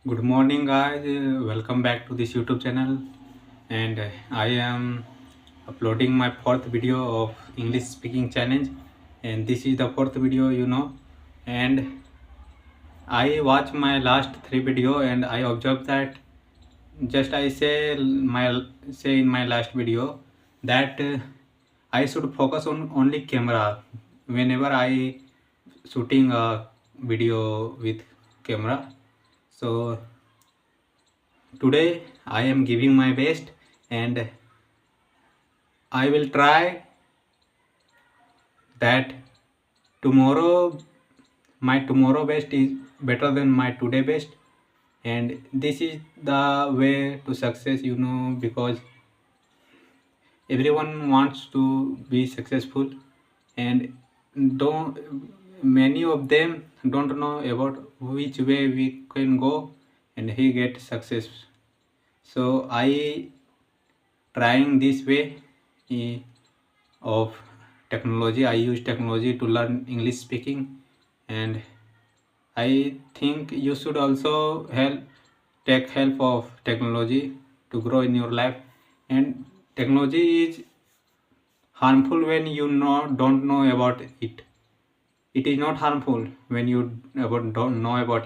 Good morning, guys. Welcome back to this YouTube channel. And I am uploading my fourth video of English speaking challenge. And this is the fourth video. And I watched my last three video and I observed that just I say in my last video that I should focus on only camera whenever I shooting a video with camera. So today I am giving my best and I will try that tomorrow my tomorrow best is better than my today best, and this is the way to success, because everyone wants to be successful, and don't many of them don't know about which way we can go and he get success. So I trying this way eh, of technology. I use technology to learn English speaking, and I think you should also take help of technology to grow in your life. And technology is harmful when you don't know about it. It is not harmful when you don't know about it.